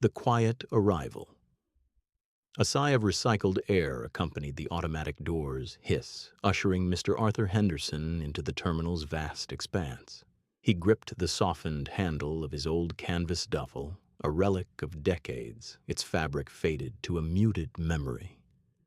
The quiet arrival. A sigh of recycled air accompanied the automatic door's hiss, ushering Mr. Arthur Henderson into the terminal's vast expanse. He gripped the softened handle of his old canvas duffel, a relic of decades, its fabric faded to a muted memory.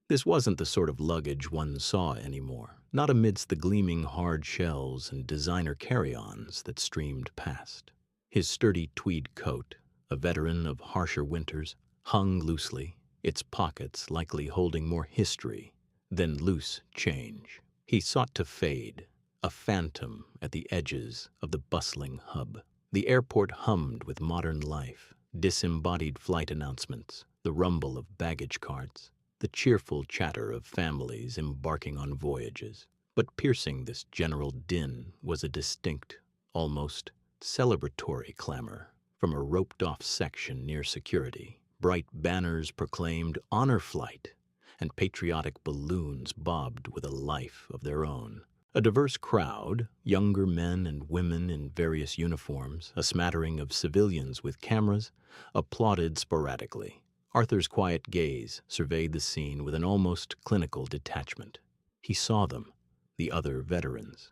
This wasn't the sort of luggage one saw anymore, not amidst the gleaming hard shells and designer carry-ons that streamed past. His sturdy tweed coat, a veteran of harsher winters, hung loosely, its pockets likely holding more history than loose change. He sought to fade, a phantom at the edges of the bustling hub. The airport hummed with modern life, disembodied flight announcements, the rumble of baggage carts, the cheerful chatter of families embarking on voyages. But piercing this general din was a distinct, almost celebratory clamor from a roped-off section near security. Bright banners proclaimed honor flight, and patriotic balloons bobbed with a life of their own. A diverse crowd, younger men and women in various uniforms, a smattering of civilians with cameras, applauded sporadically. Arthur's quiet gaze surveyed the scene with an almost clinical detachment. He saw them, the other veterans.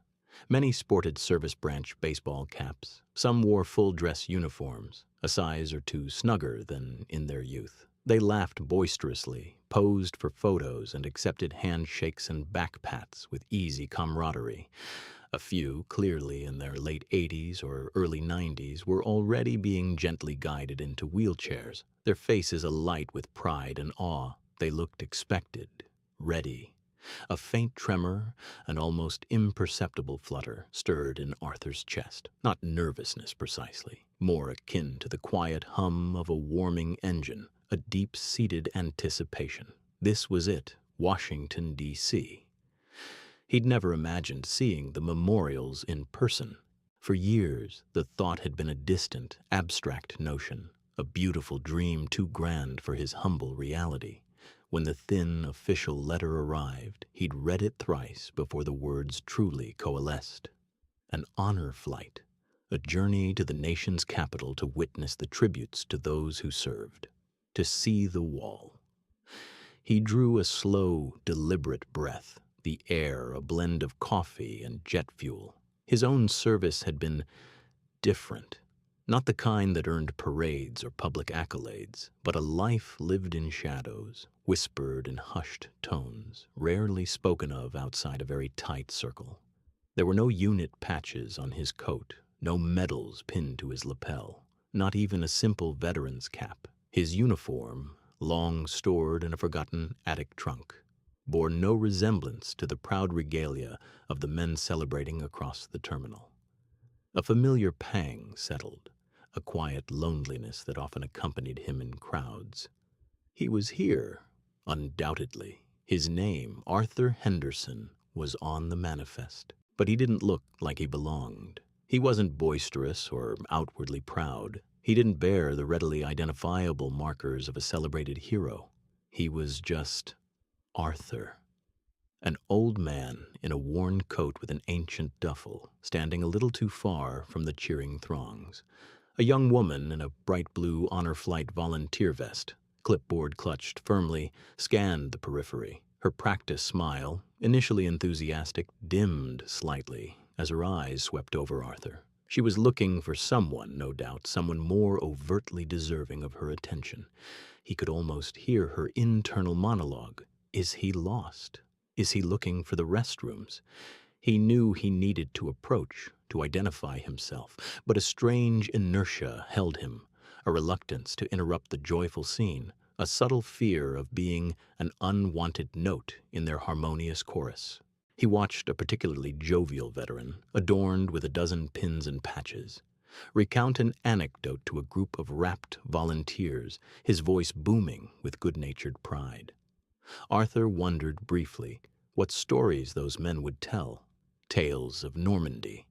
Many sported service branch baseball caps. Some wore full-dress uniforms, a size or two snugger than in their youth. They laughed boisterously, posed for photos, and accepted handshakes and back pats with easy camaraderie. A few, clearly in their late 80s or early 90s, were already being gently guided into wheelchairs, their faces alight with pride and awe. They looked expected, ready. A faint tremor, an almost imperceptible flutter, stirred in Arthur's chest. Not nervousness precisely, more akin to the quiet hum of a warming engine, a deep-seated anticipation. This was it, Washington, D.C. He'd never imagined seeing the memorials in person. For years, the thought had been a distant, abstract notion, a beautiful dream too grand for his humble reality. When the thin official letter arrived, he'd read it thrice before the words truly coalesced. An honor flight, a journey to the nation's capital to witness the tributes to those who served, to see the wall. He drew a slow, deliberate breath, the air a blend of coffee and jet fuel. His own service had been different. Not the kind that earned parades or public accolades, but a life lived in shadows, whispered in hushed tones, rarely spoken of outside a very tight circle. There were no unit patches on his coat, no medals pinned to his lapel, not even a simple veteran's cap. His uniform, long stored in a forgotten attic trunk, bore no resemblance to the proud regalia of the men celebrating across the terminal. A familiar pang settled, a quiet loneliness that often accompanied him in crowds. He was here, undoubtedly. His name, Arthur Henderson, was on the manifest. But he didn't look like he belonged. He wasn't boisterous or outwardly proud. He didn't bear the readily identifiable markers of a celebrated hero. He was just Arthur. An old man in a worn coat with an ancient duffel, standing a little too far from the cheering throngs. A young woman in a bright blue honor flight volunteer vest, clipboard clutched firmly, scanned the periphery. Her practiced smile, initially enthusiastic, dimmed slightly as her eyes swept over Arthur. She was looking for someone, no doubt, someone more overtly deserving of her attention. He could almost hear her internal monologue. Is he lost? Is he looking for the restrooms? He knew he needed to approach, to identify himself, but a strange inertia held him, a reluctance to interrupt the joyful scene, a subtle fear of being an unwanted note in their harmonious chorus. He watched a particularly jovial veteran, adorned with a dozen pins and patches, recount an anecdote to a group of rapt volunteers, his voice booming with good-natured pride. Arthur wondered briefly what stories those men would tell. Tales of Normandy,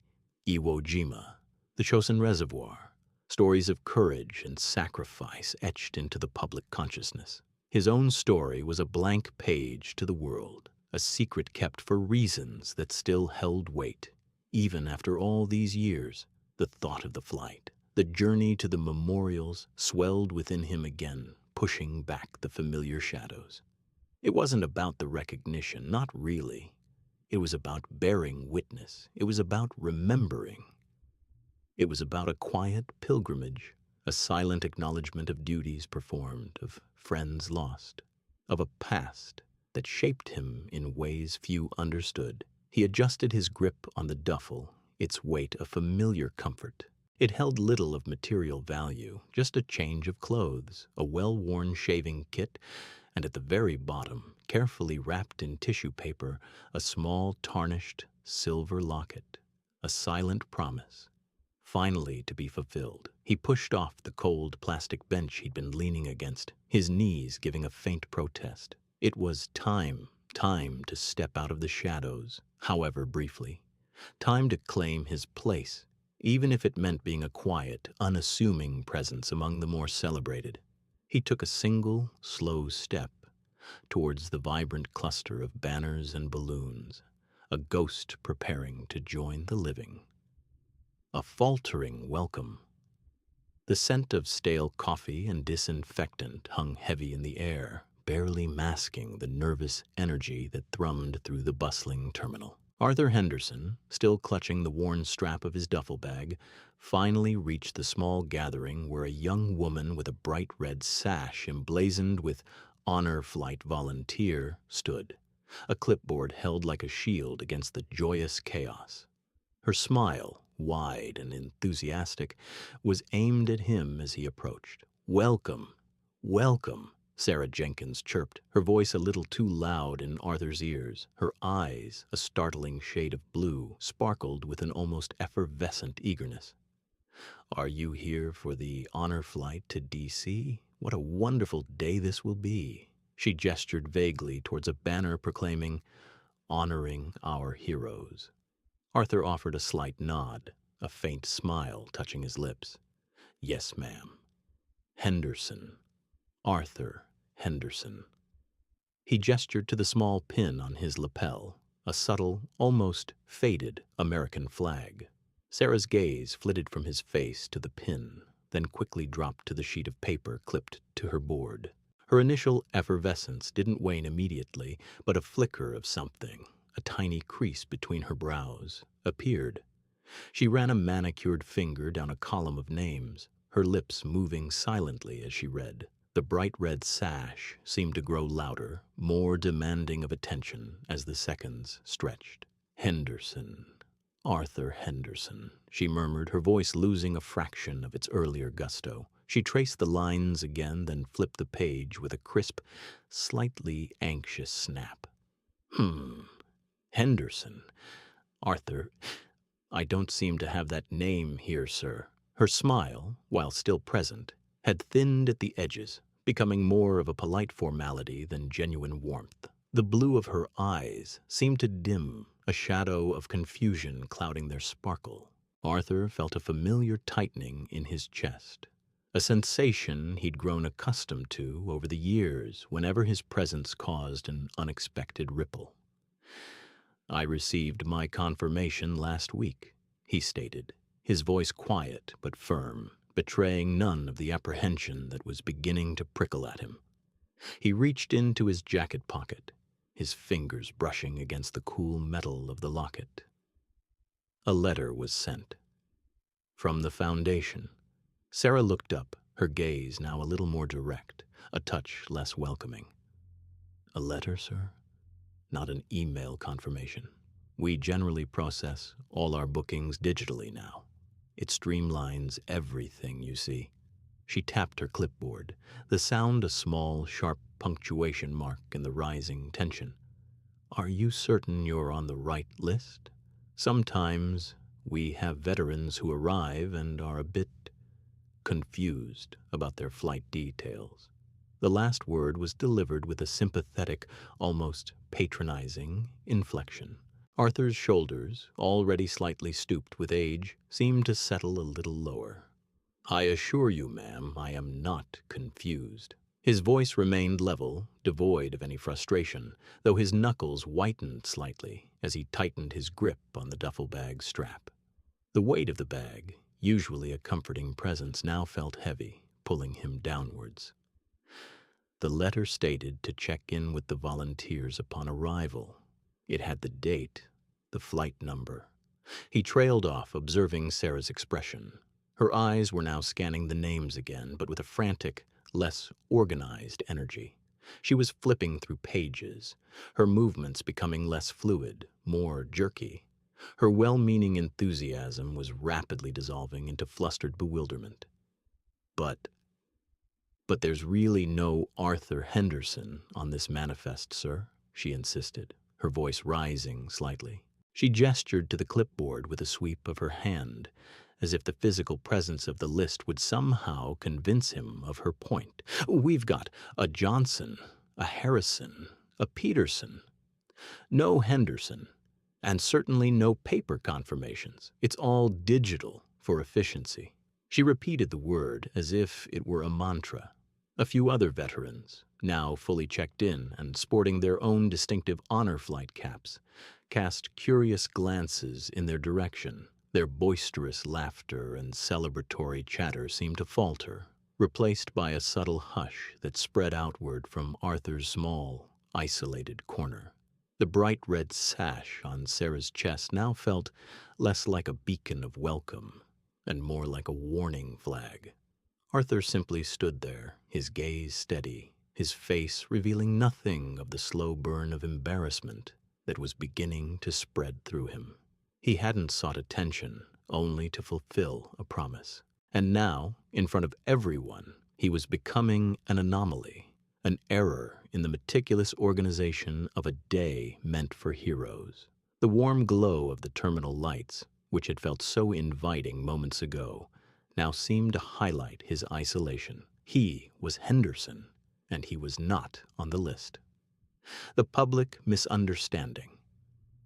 Iwo Jima, the Chosin Reservoir, stories of courage and sacrifice etched into the public consciousness. His own story was a blank page to the world, a secret kept for reasons that still held weight. Even after all these years, the thought of the flight, The journey to the memorials swelled within him again, pushing back the familiar shadows. It wasn't about the recognition, not really. It was about bearing witness. It was about remembering. It was about a quiet pilgrimage, a silent acknowledgement of duties performed, of friends lost, of a past that shaped him in ways few understood. He adjusted his grip on the duffel, its weight a familiar comfort. It held little of material value, just a change of clothes, a well-worn shaving kit, and at the very bottom, carefully wrapped in tissue paper, a small tarnished silver locket, a silent promise, finally to be fulfilled. He pushed off the cold plastic bench he'd been leaning against, his knees giving a faint protest. It was time to step out of the shadows, however briefly. Time to claim his place, even if it meant being a quiet, unassuming presence among the more celebrated. He took a single, slow step towards the vibrant cluster of banners and balloons, a ghost preparing to join the living. A faltering welcome. The scent of stale coffee and disinfectant hung heavy in the air, barely masking the nervous energy that thrummed through the bustling terminal. Arthur Henderson, still clutching the worn strap of his duffel bag, finally reached the small gathering where a young woman with a bright red sash emblazoned with "Honor Flight Volunteer" stood, a clipboard held like a shield against the joyous chaos. Her smile, wide and enthusiastic, was aimed at him as he approached. "Welcome, welcome," Sarah Jenkins chirped, her voice a little too loud in Arthur's ears. Her eyes, a startling shade of blue, sparkled with an almost effervescent eagerness. "Are you here for the honor flight to D.C.? What a wonderful day this will be." She gestured vaguely towards a banner proclaiming, "Honoring our heroes." Arthur offered a slight nod, a faint smile touching his lips. "Yes, ma'am. Henderson. Arthur Henderson." He gestured to the small pin on his lapel, a subtle, almost faded American flag. Sarah's gaze flitted from his face to the pin, then quickly dropped to the sheet of paper clipped to her board. Her initial effervescence didn't wane immediately, but a flicker of something, a tiny crease between her brows, appeared. She ran a manicured finger down a column of names, her lips moving silently as she read. The bright red sash seemed to grow louder, more demanding of attention as the seconds stretched. "Henderson. Arthur Henderson," she murmured, her voice losing a fraction of its earlier gusto. She traced the lines again, then flipped the page with a crisp, slightly anxious snap. Henderson. Arthur. I don't seem to have that name here, sir." Her smile, while still present, had thinned at the edges, becoming more of a polite formality than genuine warmth. The blue of her eyes seemed to dim, a shadow of confusion clouding their sparkle. Arthur felt a familiar tightening in his chest, a sensation he'd grown accustomed to over the years whenever his presence caused an unexpected ripple. "I received my confirmation last week," he stated, his voice quiet but firm, betraying none of the apprehension that was beginning to prickle at him. He reached into his jacket pocket, his fingers brushing against the cool metal of the locket. A letter was sent. From the Foundation. Sarah looked up, her gaze now a little more direct, a touch less welcoming. "A letter, sir? Not an email confirmation. We generally process all our bookings digitally now. It streamlines everything, you see." She tapped her clipboard, the sound a small, sharp punctuation mark in the rising tension. "Are you certain you're on the right list? Sometimes we have veterans who arrive and are a bit confused about their flight details." The last word was delivered with a sympathetic, almost patronizing inflection. Arthur's shoulders, already slightly stooped with age, seemed to settle a little lower. "I assure you, ma'am, I am not confused." His voice remained level, devoid of any frustration, though his knuckles whitened slightly as he tightened his grip on the duffel bag strap. The weight of the bag, usually a comforting presence, now felt heavy, pulling him downwards. The letter stated to check in with the volunteers upon arrival. It had the date, the flight number. He trailed off, observing Sarah's expression. Her eyes were now scanning the names again, but with a frantic, less organized energy. She was flipping through pages, her movements becoming less fluid, more jerky. Her well-meaning enthusiasm was rapidly dissolving into flustered bewilderment. But there's really no Arthur Henderson on this manifest, sir, she insisted, her voice rising slightly. She gestured to the clipboard with a sweep of her hand, as if the physical presence of the list would somehow convince him of her point. We've got a Johnson, a Harrison, a Peterson. No Henderson, and certainly no paper confirmations. It's all digital for efficiency. She repeated the word as if it were a mantra. A few other veterans, now fully checked in and sporting their own distinctive honor flight caps, cast curious glances in their direction. Their boisterous laughter and celebratory chatter seemed to falter, replaced by a subtle hush that spread outward from Arthur's small, isolated corner. The bright red sash on Sarah's chest now felt less like a beacon of welcome and more like a warning flag. Arthur simply stood there, his gaze steady, his face revealing nothing of the slow burn of embarrassment that was beginning to spread through him. He hadn't sought attention, only to fulfill a promise. And now, in front of everyone, he was becoming an anomaly, an error in the meticulous organization of a day meant for heroes. The warm glow of the terminal lights, which had felt so inviting moments ago, now seemed to highlight his isolation. He was Henderson, and he was not on the list. The public misunderstanding.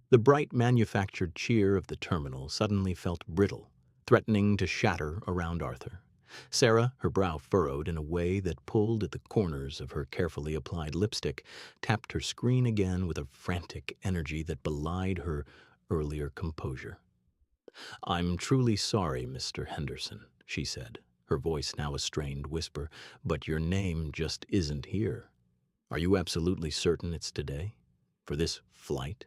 The bright manufactured cheer of the terminal suddenly felt brittle, threatening to shatter around Arthur. Sarah, her brow furrowed in a way that pulled at the corners of her carefully applied lipstick, tapped her screen again with a frantic energy that belied her earlier composure. "I'm truly sorry, Mr. Henderson," she said, her voice now a strained whisper, "but your name just isn't here. Are you absolutely certain it's today? For this flight?"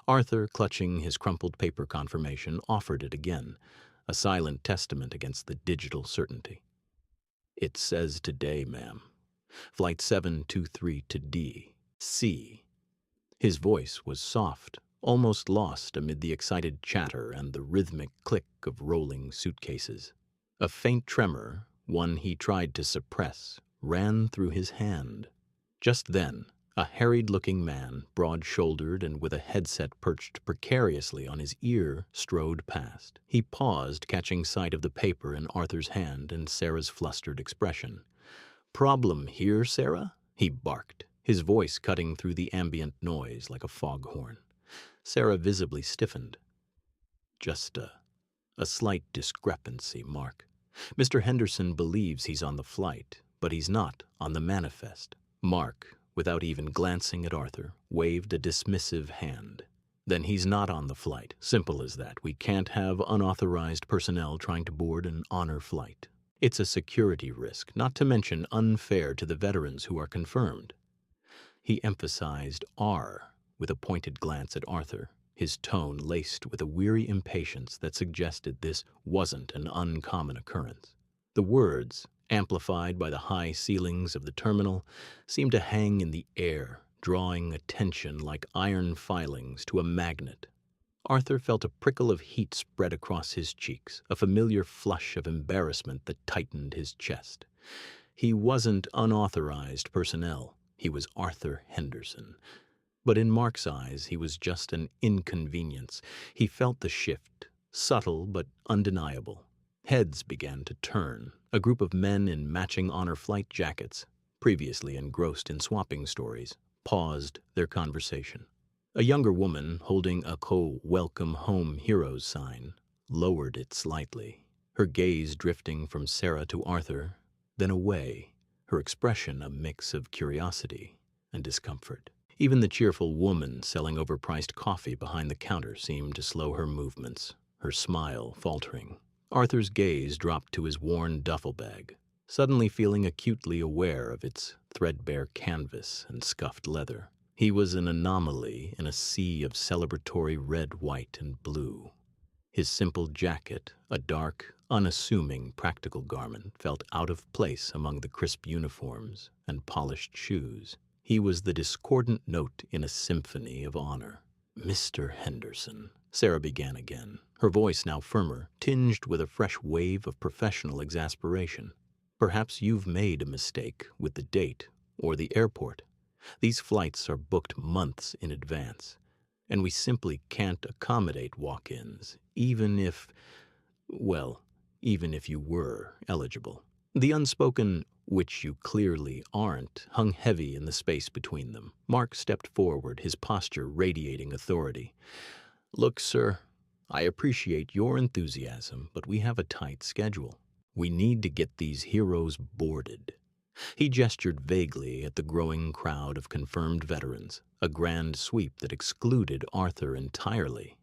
Arthur, clutching his crumpled paper confirmation, offered it again, a silent testament against the digital certainty. "It says today, ma'am. Flight 723 to D. C." His voice was soft, almost lost amid the excited chatter and the rhythmic click of rolling suitcases. A faint tremor, one he tried to suppress, ran through his hand. Just then, a harried-looking man, broad-shouldered and with a headset perched precariously on his ear, strode past. He paused, catching sight of the paper in Arthur's hand and Sarah's flustered expression. "Problem here, Sarah?" he barked, his voice cutting through the ambient noise like a foghorn. Sarah visibly stiffened. "Just a slight discrepancy, Mark. Mr. Henderson believes he's on the flight, but he's not on the manifest." Mark, without even glancing at Arthur, waved a dismissive hand. "Then he's not on the flight. Simple as that. We can't have unauthorized personnel trying to board an honor flight. It's a security risk, not to mention unfair to the veterans who are confirmed." He emphasized "are" with a pointed glance at Arthur, his tone laced with a weary impatience that suggested this wasn't an uncommon occurrence. The words, amplified by the high ceilings of the terminal, seemed to hang in the air, drawing attention like iron filings to a magnet. Arthur felt a prickle of heat spread across his cheeks, a familiar flush of embarrassment that tightened his chest. He wasn't unauthorized personnel. He was Arthur Henderson. But in Mark's eyes, he was just an inconvenience. He felt the shift, subtle but undeniable. Heads began to turn. A group of men in matching honor flight jackets, previously engrossed in swapping stories, paused their conversation. A younger woman, holding a "Welcome Home Heroes" sign, lowered it slightly, her gaze drifting from Sarah to Arthur, then away, her expression a mix of curiosity and discomfort. Even the cheerful woman selling overpriced coffee behind the counter seemed to slow her movements, her smile faltering. Arthur's gaze dropped to his worn duffel bag, suddenly feeling acutely aware of its threadbare canvas and scuffed leather. He was an anomaly in a sea of celebratory red, white, and blue. His simple jacket, a dark, unassuming practical garment, felt out of place among the crisp uniforms and polished shoes. He was the discordant note in a symphony of honor. "Mr. Henderson," Sarah began again, her voice now firmer, tinged with a fresh wave of professional exasperation. "Perhaps you've made a mistake with the date or the airport. These flights are booked months in advance, and we simply can't accommodate walk-ins, even if you were eligible." The unspoken, "which you clearly aren't," hung heavy in the space between them. Mark stepped forward, his posture radiating authority. "Look, sir, I appreciate your enthusiasm, but we have a tight schedule. We need to get these heroes boarded." He gestured vaguely at the growing crowd of confirmed veterans, a grand sweep that excluded Arthur entirely.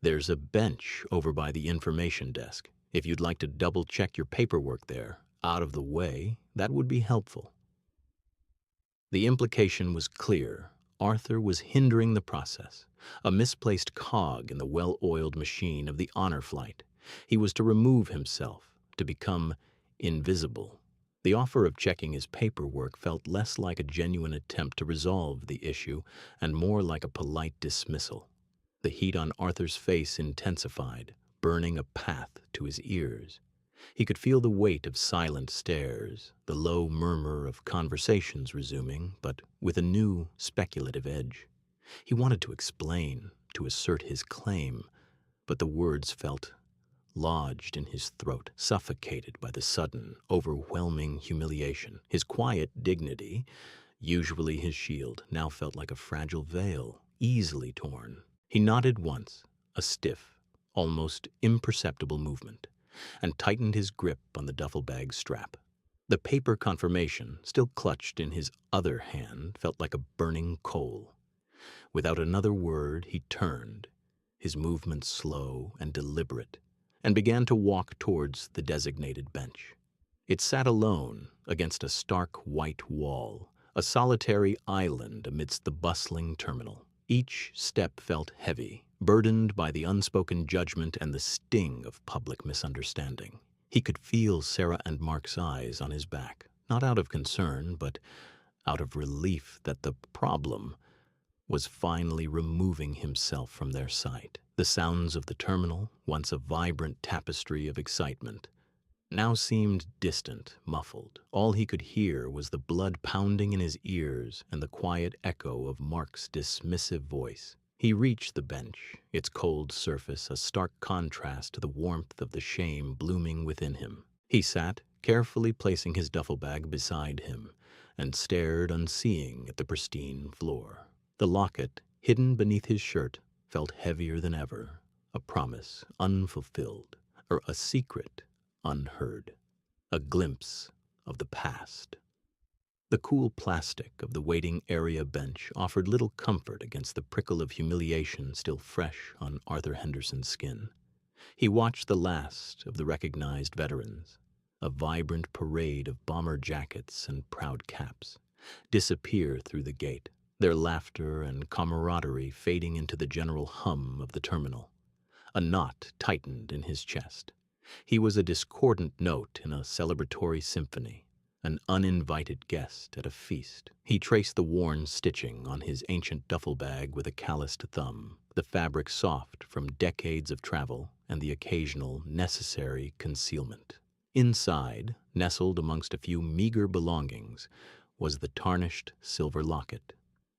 "There's a bench over by the information desk. If you'd like to double-check your paperwork there, out of the way, that would be helpful." The implication was clear. Arthur was hindering the process, a misplaced cog in the well-oiled machine of the honor flight. He was to remove himself, to become invisible. The offer of checking his paperwork felt less like a genuine attempt to resolve the issue and more like a polite dismissal. The heat on Arthur's face intensified, burning a path to his ears. He could feel the weight of silent stares, the low murmur of conversations resuming, but with a new, speculative edge. He wanted to explain, to assert his claim, but the words felt lodged in his throat, suffocated by the sudden, overwhelming humiliation. His quiet dignity, usually his shield, now felt like a fragile veil, easily torn. He nodded once, a stiff, almost imperceptible movement, and tightened his grip on the duffel bag strap. The paper confirmation, still clutched in his other hand, felt like a burning coal. Without another word, he turned, his movements slow and deliberate, and began to walk towards the designated bench. It sat alone against a stark white wall, a solitary island amidst the bustling terminal. Each step felt heavy, burdened by the unspoken judgment and the sting of public misunderstanding. He could feel Sarah and Mark's eyes on his back, not out of concern, but out of relief that the problem was finally removing himself from their sight. The sounds of the terminal, once a vibrant tapestry of excitement, now seemed distant, muffled. All he could hear was the blood pounding in his ears and the quiet echo of Mark's dismissive voice. He reached the bench, its cold surface a stark contrast to the warmth of the shame blooming within him. He sat, carefully placing his duffel bag beside him, and stared unseeing at the pristine floor. The locket, hidden beneath his shirt, felt heavier than ever, a promise unfulfilled, or a secret unheard, a glimpse of the past. The cool plastic of the waiting area bench offered little comfort against the prickle of humiliation still fresh on Arthur Henderson's skin. He watched the last of the recognized veterans, a vibrant parade of bomber jackets and proud caps, disappear through the gate, their laughter and camaraderie fading into the general hum of the terminal. A knot tightened in his chest. He was a discordant note in a celebratory symphony, an uninvited guest at a feast. He traced the worn stitching on his ancient duffel bag with a calloused thumb, the fabric soft from decades of travel and the occasional necessary concealment. Inside, nestled amongst a few meager belongings, was the tarnished silver locket,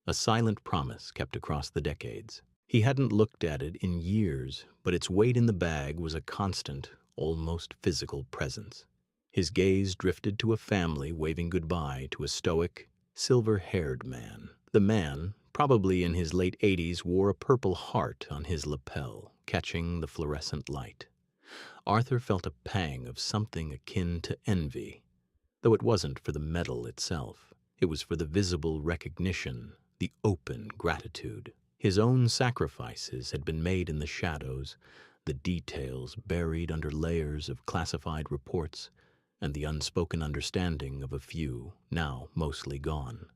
a silent promise kept across the decades. He hadn't looked at it in years, but its weight in the bag was a constant, almost physical presence. His gaze drifted to a family waving goodbye to a stoic, silver-haired man. The man, probably in his late 80s, wore a purple heart on his lapel, catching the fluorescent light. Arthur felt a pang of something akin to envy, though it wasn't for the medal itself. It was for the visible recognition, the open gratitude. His own sacrifices had been made in the shadows, the details buried under layers of classified reports, and the unspoken understanding of a few, now mostly gone.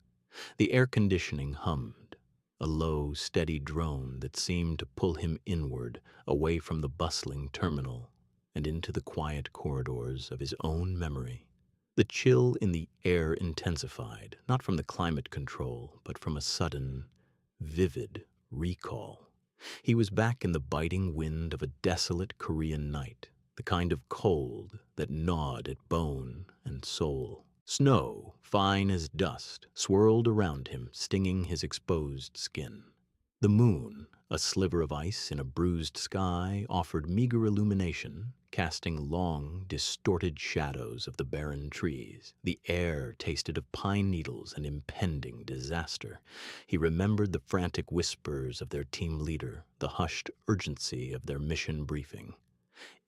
The air conditioning hummed, a low, steady drone that seemed to pull him inward, away from the bustling terminal, and into the quiet corridors of his own memory. The chill in the air intensified, not from the climate control, but from a sudden, vivid recall. He was back in the biting wind of a desolate Korean night, the kind of cold that gnawed at bone and soul. Snow, fine as dust, swirled around him, stinging his exposed skin. The moon, a sliver of ice in a bruised sky, offered meager illumination, casting long, distorted shadows of the barren trees. The air tasted of pine needles and impending disaster. He remembered the frantic whispers of their team leader, the hushed urgency of their mission briefing.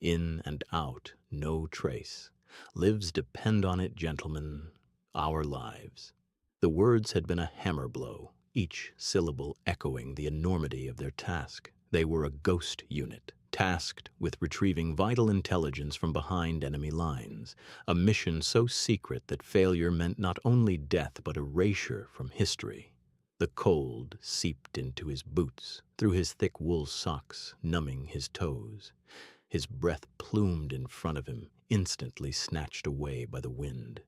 In and out, no trace. Lives depend on it, gentlemen, our lives. The words had been a hammer blow, each syllable echoing the enormity of their task. They were a ghost unit, tasked with retrieving vital intelligence from behind enemy lines, a mission so secret that failure meant not only death but erasure from history. The cold seeped into his boots, through his thick wool socks, numbing his toes. His breath plumed in front of him, instantly snatched away by the wind.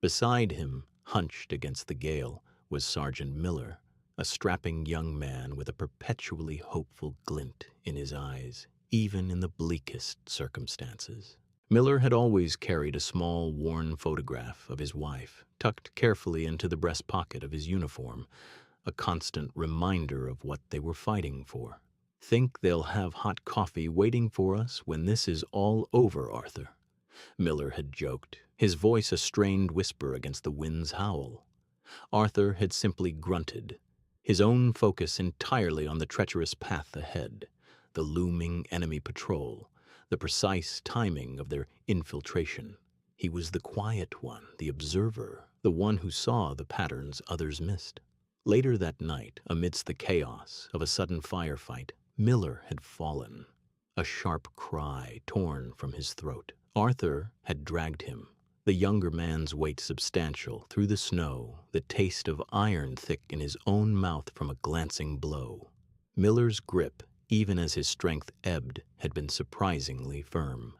Beside him, hunched against the gale, was Sergeant Miller, a strapping young man with a perpetually hopeful glint in his eyes, even in the bleakest circumstances. Miller had always carried a small, worn photograph of his wife, tucked carefully into the breast pocket of his uniform, a constant reminder of what they were fighting for. "Think they'll have hot coffee waiting for us when this is all over, Arthur," Miller had joked, his voice a strained whisper against the wind's howl. Arthur had simply grunted, his own focus entirely on the treacherous path ahead, the looming enemy patrol, the precise timing of their infiltration. He was the quiet one, the observer, the one who saw the patterns others missed. Later that night, amidst the chaos of a sudden firefight, Miller had fallen, a sharp cry torn from his throat. Arthur had dragged him, the younger man's weight substantial, through the snow, the taste of iron thick in his own mouth from a glancing blow. Miller's grip, even as his strength ebbed, had been surprisingly firm.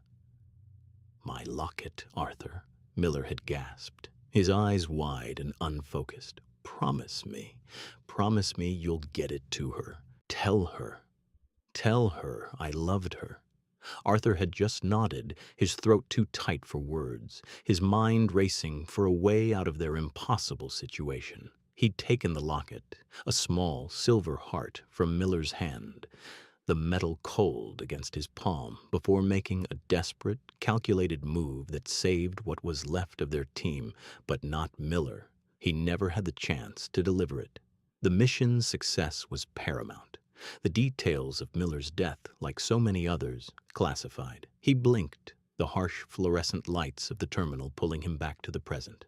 "My locket, Arthur," Miller had gasped, his eyes wide and unfocused. Promise me you'll get it to her. Tell her I loved her." Arthur had just nodded, his throat too tight for words, his mind racing for a way out of their impossible situation. He'd taken the locket, a small silver heart, from Miller's hand, the metal cold against his palm, before making a desperate, calculated move that saved what was left of their team, but not Miller. He never had the chance to deliver it. The mission's success was paramount. The details of Miller's death, like so many others, classified. He blinked, the harsh fluorescent lights of the terminal pulling him back to the present,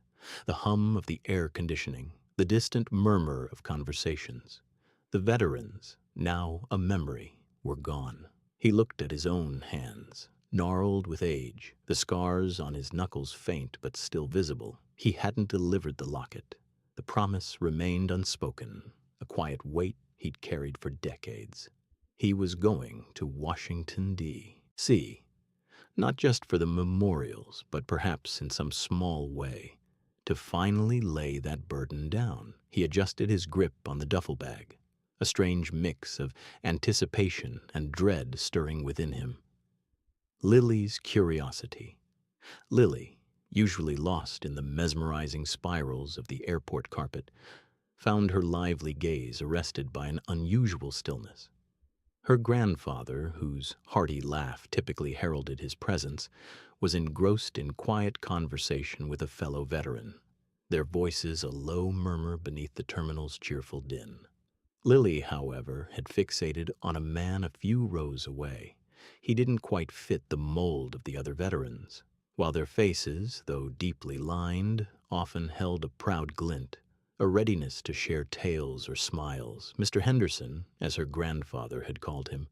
the hum of the air conditioning, the distant murmur of conversations. The veterans, now a memory, were gone. He looked at his own hands, gnarled with age, the scars on his knuckles faint but still visible. He hadn't delivered the locket. The promise remained unspoken, a quiet weight he'd carried for decades. He was going to Washington, D.C., not just for the memorials, but perhaps in some small way, to finally lay that burden down. He adjusted his grip on the duffel bag, a strange mix of anticipation and dread stirring within him. Lily's curiosity. Lily, usually lost in the mesmerizing spirals of the airport carpet, found her lively gaze arrested by an unusual stillness. Her grandfather, whose hearty laugh typically heralded his presence, was engrossed in quiet conversation with a fellow veteran, their voices a low murmur beneath the terminal's cheerful din. Lily, however, had fixated on a man a few rows away. He didn't quite fit the mold of the other veterans. While their faces, though deeply lined, often held a proud glint, a readiness to share tales or smiles, Mr. Henderson, as her grandfather had called him,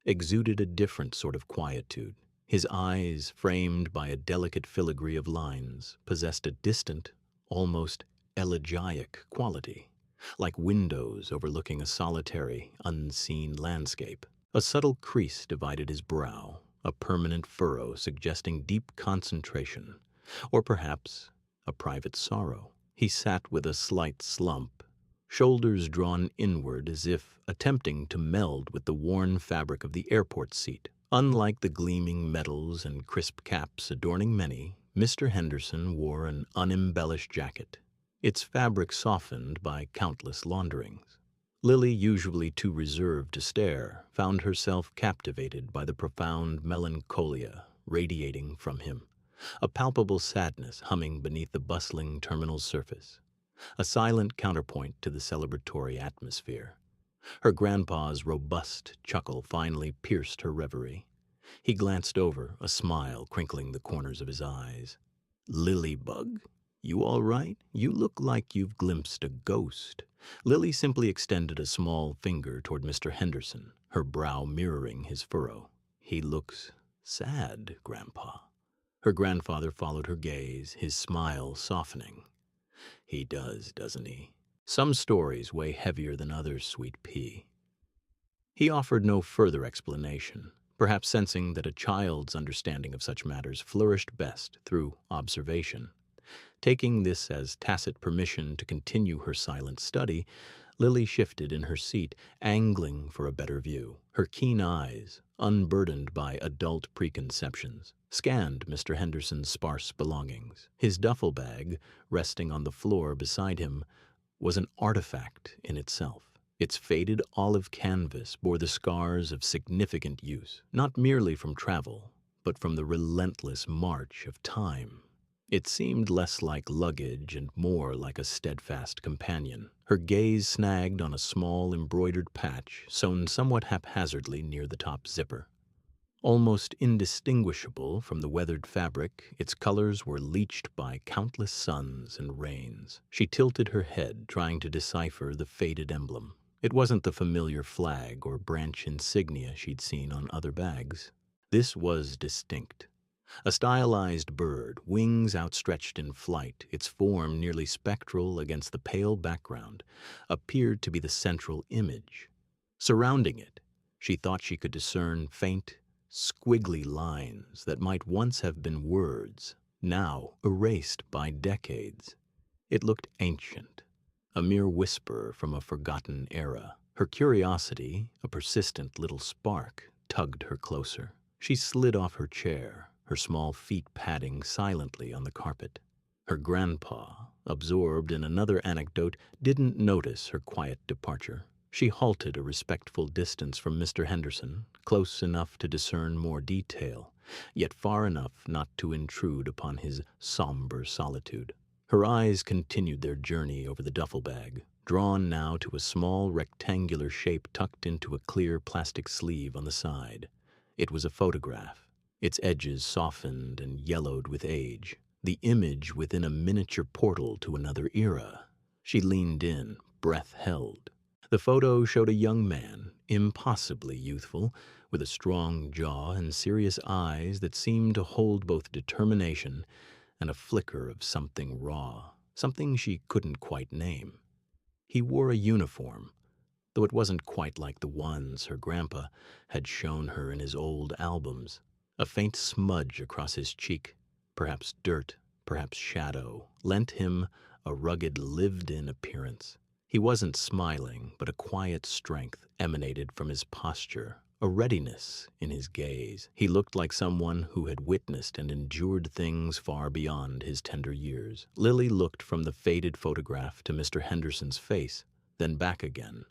exuded a different sort of quietude. His eyes, framed by a delicate filigree of lines, possessed a distant, almost elegiac quality, like windows overlooking a solitary, unseen landscape. A subtle crease divided his brow, a permanent furrow suggesting deep concentration, or perhaps a private sorrow. He sat with a slight slump, shoulders drawn inward as if attempting to meld with the worn fabric of the airport seat. Unlike the gleaming medals and crisp caps adorning many, Mr. Henderson wore an unembellished jacket, its fabric softened by countless launderings. Lily, usually too reserved to stare, found herself captivated by the profound melancholia radiating from him, a palpable sadness humming beneath the bustling terminal surface, a silent counterpoint to the celebratory atmosphere. Her grandpa's robust chuckle finally pierced her reverie. He glanced over, a smile crinkling the corners of his eyes. "Lilybug, you all right? You look like you've glimpsed a ghost." Lily simply extended a small finger toward Mr. Henderson, her brow mirroring his furrow. "He looks sad, Grandpa." Her grandfather followed her gaze, his smile softening. "He does, doesn't he? Some stories weigh heavier than others, sweet pea." He offered no further explanation, perhaps sensing that a child's understanding of such matters flourished best through observation. Taking this as tacit permission to continue her silent study, Lily shifted in her seat, angling for a better view. Her keen eyes, unburdened by adult preconceptions, scanned Mr. Henderson's sparse belongings. His duffel bag, resting on the floor beside him, was an artifact in itself. Its faded olive canvas bore the scars of significant use, not merely from travel, but from the relentless march of time. It seemed less like luggage and more like a steadfast companion. Her gaze snagged on a small embroidered patch sewn somewhat haphazardly near the top zipper. Almost indistinguishable from the weathered fabric, its colors were leached by countless suns and rains. She tilted her head, trying to decipher the faded emblem. It wasn't the familiar flag or branch insignia she'd seen on other bags. This was distinct. A stylized bird, wings outstretched in flight, its form nearly spectral against the pale background, appeared to be the central image. Surrounding it, she thought she could discern faint, squiggly lines that might once have been words, now erased by decades. It looked ancient, a mere whisper from a forgotten era. Her curiosity, a persistent little spark, tugged her closer. She slid off her chair, her small feet padding silently on the carpet. Her grandpa, absorbed in another anecdote, didn't notice her quiet departure. She halted a respectful distance from Mr. Henderson, close enough to discern more detail, yet far enough not to intrude upon his somber solitude. Her eyes continued their journey over the duffel bag, drawn now to a small rectangular shape tucked into a clear plastic sleeve on the side. It was a photograph, its edges softened and yellowed with age, the image within a miniature portal to another era. She leaned in, breath held. The photo showed a young man, impossibly youthful, with a strong jaw and serious eyes that seemed to hold both determination and a flicker of something raw, something she couldn't quite name. He wore a uniform, though it wasn't quite like the ones her grandpa had shown her in his old albums. A faint smudge across his cheek, perhaps dirt, perhaps shadow, lent him a rugged, lived-in appearance. He wasn't smiling, but a quiet strength emanated from his posture, a readiness in his gaze. He looked like someone who had witnessed and endured things far beyond his tender years. Lily looked from the faded photograph to Mr. Henderson's face, then back again.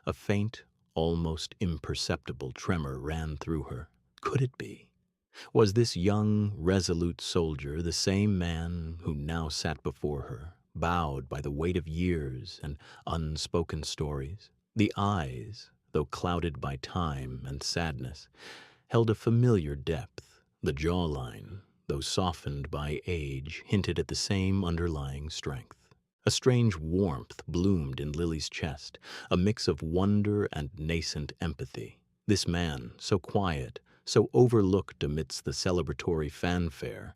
A faint, almost imperceptible tremor ran through her. Could it be? Was this young, resolute soldier the same man who now sat before her, bowed by the weight of years and unspoken stories? The eyes, though clouded by time and sadness, held a familiar depth. The jawline, though softened by age, hinted at the same underlying strength. A strange warmth bloomed in Lily's chest, a mix of wonder and nascent empathy. This man, so quiet, so overlooked amidst the celebratory fanfare,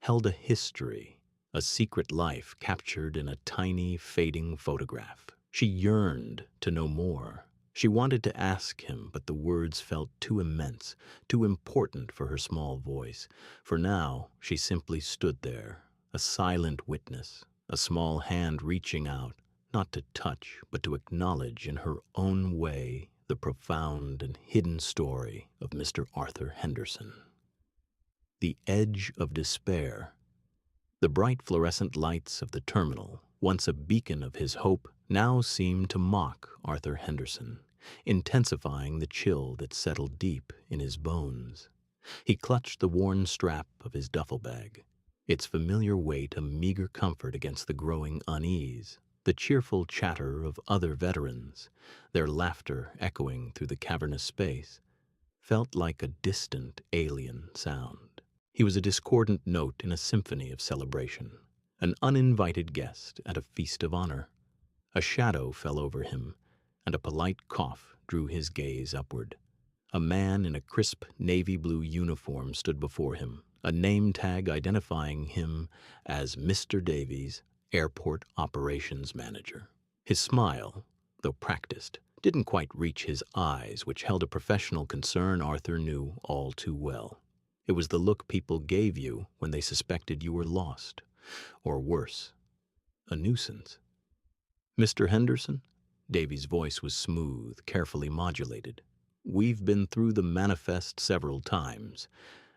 held a history, a secret life captured in a tiny, fading photograph. She yearned to know more. She wanted to ask him, but the words felt too immense, too important for her small voice. For now, she simply stood there, a silent witness, a small hand reaching out, not to touch, but to acknowledge in her own way the profound and hidden story of Mr. Arthur Henderson. The edge of despair. The bright fluorescent lights of the terminal, once a beacon of his hope, now seemed to mock Arthur Henderson, intensifying the chill that settled deep in his bones. He clutched the worn strap of his duffel bag, its familiar weight a meager comfort against the growing unease. The cheerful chatter of other veterans, their laughter echoing through the cavernous space, felt like a distant alien sound. He was a discordant note in a symphony of celebration, an uninvited guest at a feast of honor. A shadow fell over him, and a polite cough drew his gaze upward. A man in a crisp navy blue uniform stood before him, a name tag identifying him as Mr. Davies, Airport Operations Manager. His smile, though practiced, didn't quite reach his eyes, which held a professional concern Arthur knew all too well. It was the look people gave you when they suspected you were lost, or worse, a nuisance. Mr. Henderson? Davies' voice was smooth, carefully modulated. We've been through the manifest several times,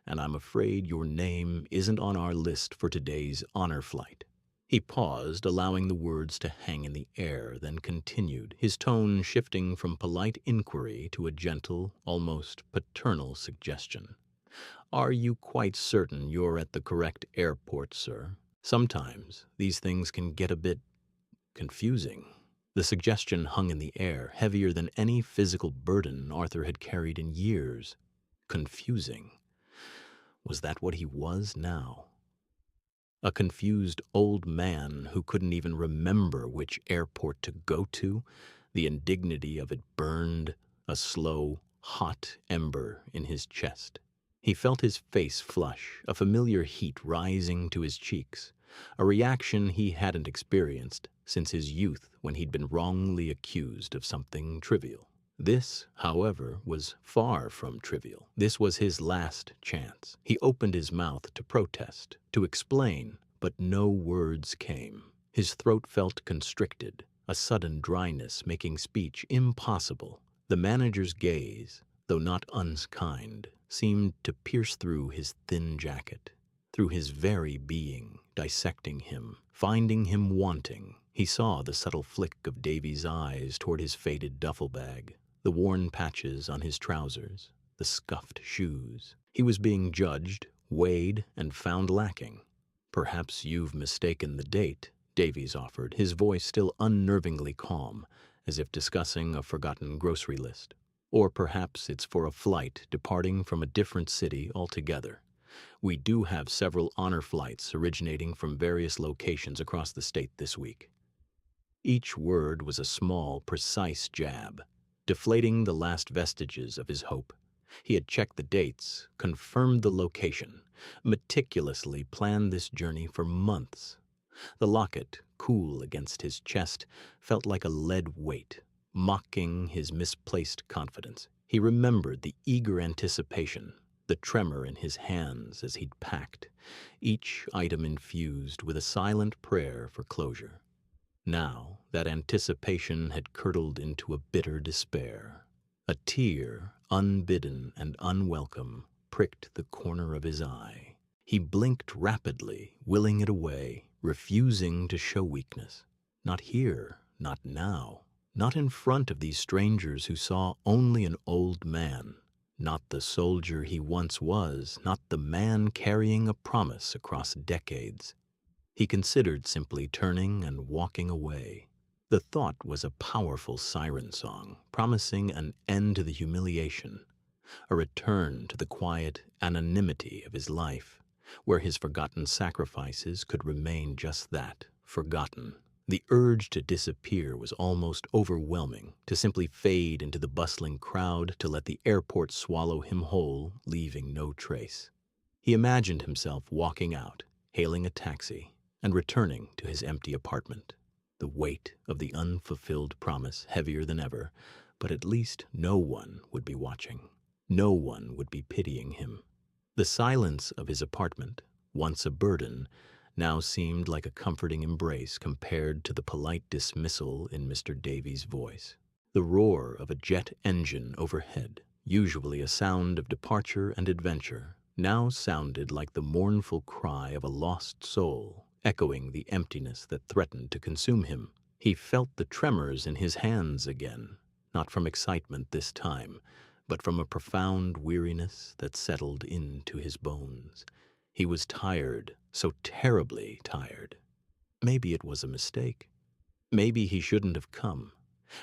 and I'm afraid your name isn't on our list for today's honor flight. He paused, allowing the words to hang in the air, then continued, his tone shifting from polite inquiry to a gentle, almost paternal suggestion. Are you quite certain you're at the correct airport, sir? Sometimes these things can get a bit confusing. The suggestion hung in the air, heavier than any physical burden Arthur had carried in years. Confusing. Was that what he was now? A confused old man who couldn't even remember which airport to go to? The indignity of it burned, a slow, hot ember in his chest. He felt his face flush, a familiar heat rising to his cheeks, a reaction he hadn't experienced since his youth when he'd been wrongly accused of something trivial. This, however, was far from trivial. This was his last chance. He opened his mouth to protest, to explain, but no words came. His throat felt constricted, a sudden dryness making speech impossible. The manager's gaze, though not unkind, seemed to pierce through his thin jacket, through his very being, dissecting him, finding him wanting. He saw the subtle flick of Davies' eyes toward his faded duffel bag, the worn patches on his trousers, the scuffed shoes. He was being judged, weighed, and found lacking. Perhaps you've mistaken the date, Davies offered, his voice still unnervingly calm, as if discussing a forgotten grocery list. Or perhaps it's for a flight departing from a different city altogether. We do have several honor flights originating from various locations across the state this week. Each word was a small, precise jab, deflating the last vestiges of his hope. He had checked the dates, confirmed the location, meticulously planned this journey for months. The locket, cool against his chest, felt like a lead weight, mocking his misplaced confidence. He remembered the eager anticipation, the tremor in his hands as he'd packed, each item infused with a silent prayer for closure. Now that anticipation had curdled into a bitter despair. A tear, unbidden and unwelcome, pricked the corner of his eye. He blinked rapidly, willing it away, refusing to show weakness. Not here, not now, not in front of these strangers who saw only an old man. Not the soldier he once was, not the man carrying a promise across decades. He considered simply turning and walking away. The thought was a powerful siren song, promising an end to the humiliation, a return to the quiet anonymity of his life, where his forgotten sacrifices could remain just that, forgotten. The urge to disappear was almost overwhelming, to simply fade into the bustling crowd, to let the airport swallow him whole, leaving no trace. He imagined himself walking out, hailing a taxi, and returning to his empty apartment. The weight of the unfulfilled promise heavier than ever, but at least no one would be watching. No one would be pitying him. The silence of his apartment, once a burden, now seemed like a comforting embrace compared to the polite dismissal in Mr. Davies' voice. The roar of a jet engine overhead, usually a sound of departure and adventure, now sounded like the mournful cry of a lost soul, echoing the emptiness that threatened to consume him. He felt the tremors in his hands again, not from excitement this time, but from a profound weariness that settled into his bones. He was tired, so terribly tired. Maybe it was a mistake. Maybe he shouldn't have come.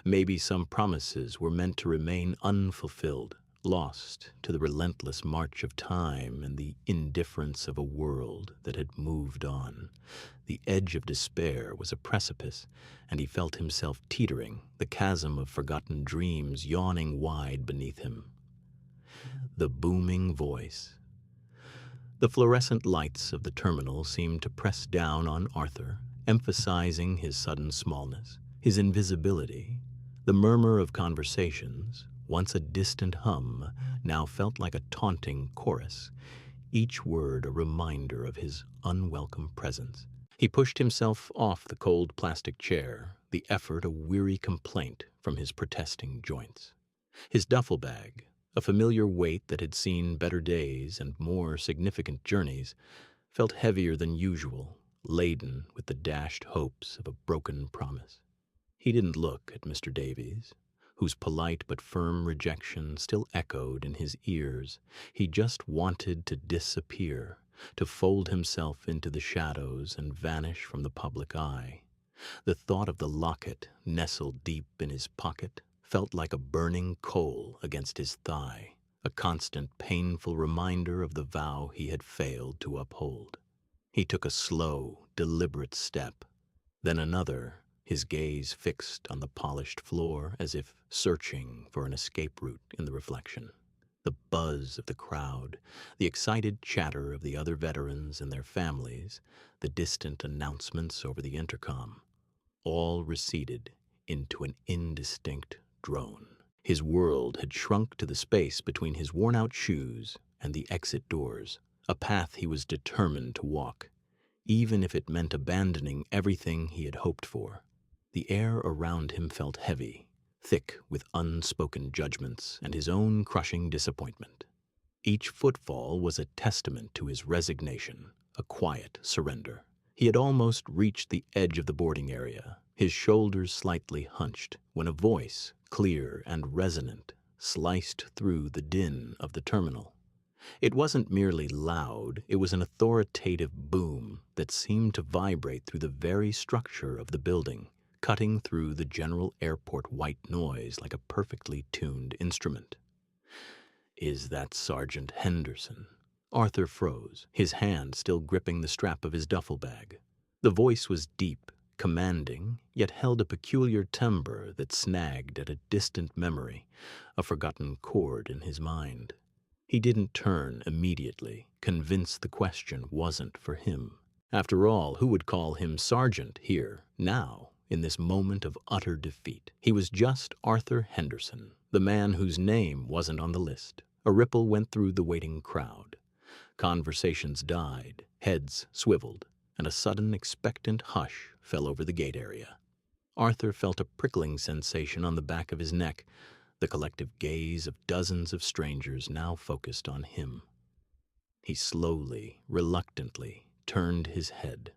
Maybe some promises were meant to remain unfulfilled, lost to the relentless march of time and the indifference of a world that had moved on. The edge of despair was a precipice, and he felt himself teetering, the chasm of forgotten dreams yawning wide beneath him. The booming voice. The fluorescent lights of the terminal seemed to press down on Arthur, emphasizing his sudden smallness, his invisibility. The murmur of conversations, once a distant hum, now felt like a taunting chorus, each word a reminder of his unwelcome presence. He pushed himself off the cold plastic chair, the effort a weary complaint from his protesting joints. His duffel bag, a familiar weight that had seen better days and more significant journeys, felt heavier than usual, laden with the dashed hopes of a broken promise. He didn't look at Mr. Davies, whose polite but firm rejection still echoed in his ears. He just wanted to disappear, to fold himself into the shadows and vanish from the public eye. The thought of the locket nestled deep in his pocket felt like a burning coal against his thigh, a constant painful reminder of the vow he had failed to uphold. He took a slow, deliberate step, then another, his gaze fixed on the polished floor as if searching for an escape route in the reflection. The buzz of the crowd, the excited chatter of the other veterans and their families, the distant announcements over the intercom, all receded into an indistinct drone. His world had shrunk to the space between his worn-out shoes and the exit doors, a path he was determined to walk, even if it meant abandoning everything he had hoped for. The air around him felt heavy, thick with unspoken judgments and his own crushing disappointment. Each footfall was a testament to his resignation, a quiet surrender. He had almost reached the edge of the boarding area, his shoulders slightly hunched, when a voice, clear and resonant, sliced through the din of the terminal. It wasn't merely loud, it was an authoritative boom that seemed to vibrate through the very structure of the building, cutting through the general airport white noise like a perfectly tuned instrument. "Is that Sergeant Henderson?" Arthur froze, his hand still gripping the strap of his duffel bag. The voice was deep, commanding, yet held a peculiar timbre that snagged at a distant memory, a forgotten chord in his mind. He didn't turn immediately, convinced the question wasn't for him. After all, who would call him sergeant here, now, in this moment of utter defeat? He was just Arthur Henderson, the man whose name wasn't on the list. A ripple went through the waiting crowd. Conversations died, heads swiveled, and a sudden expectant hush fell over the gate area. Arthur felt a prickling sensation on the back of his neck, the collective gaze of dozens of strangers now focused on him. He slowly, reluctantly, turned his head.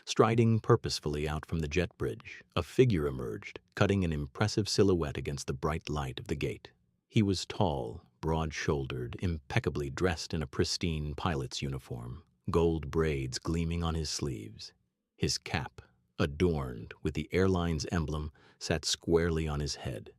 Striding purposefully out from the jet bridge, a figure emerged, cutting an impressive silhouette against the bright light of the gate. He was tall, broad-shouldered, impeccably dressed in a pristine pilot's uniform, gold braids gleaming on his sleeves. His cap, adorned with the airline's emblem, sat squarely on his head.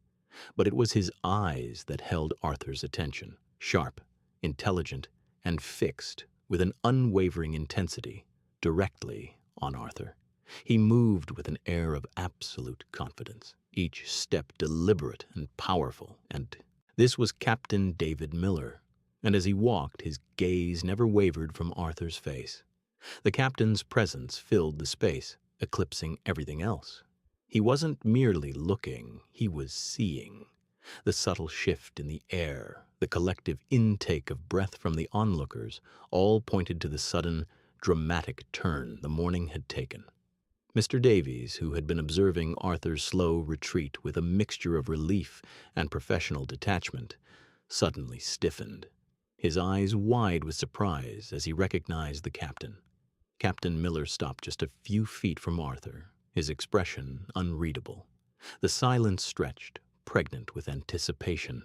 But it was his eyes that held Arthur's attention, sharp, intelligent, and fixed with an unwavering intensity, directly on Arthur. He moved with an air of absolute confidence, each step deliberate and powerful, and this was Captain David Miller, and as he walked, his gaze never wavered from Arthur's face. The captain's presence filled the space, eclipsing everything else. He wasn't merely looking, he was seeing. The subtle shift in the air, the collective intake of breath from the onlookers, all pointed to the sudden, dramatic turn the morning had taken. Mr. Davies, who had been observing Arthur's slow retreat with a mixture of relief and professional detachment, suddenly stiffened, his eyes wide with surprise as he recognized the captain. Captain Miller stopped just a few feet from Arthur, his expression unreadable. The silence stretched, pregnant with anticipation,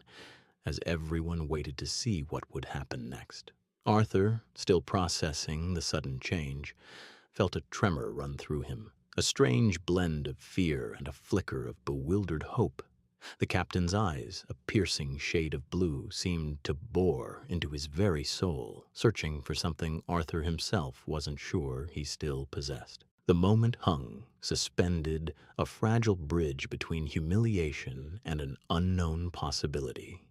as everyone waited to see what would happen next. Arthur, still processing the sudden change, felt a tremor run through him, a strange blend of fear and a flicker of bewildered hope. The captain's eyes, a piercing shade of blue, seemed to bore into his very soul, searching for something Arthur himself wasn't sure he still possessed. The moment hung, suspended, a fragile bridge between humiliation and an unknown possibility.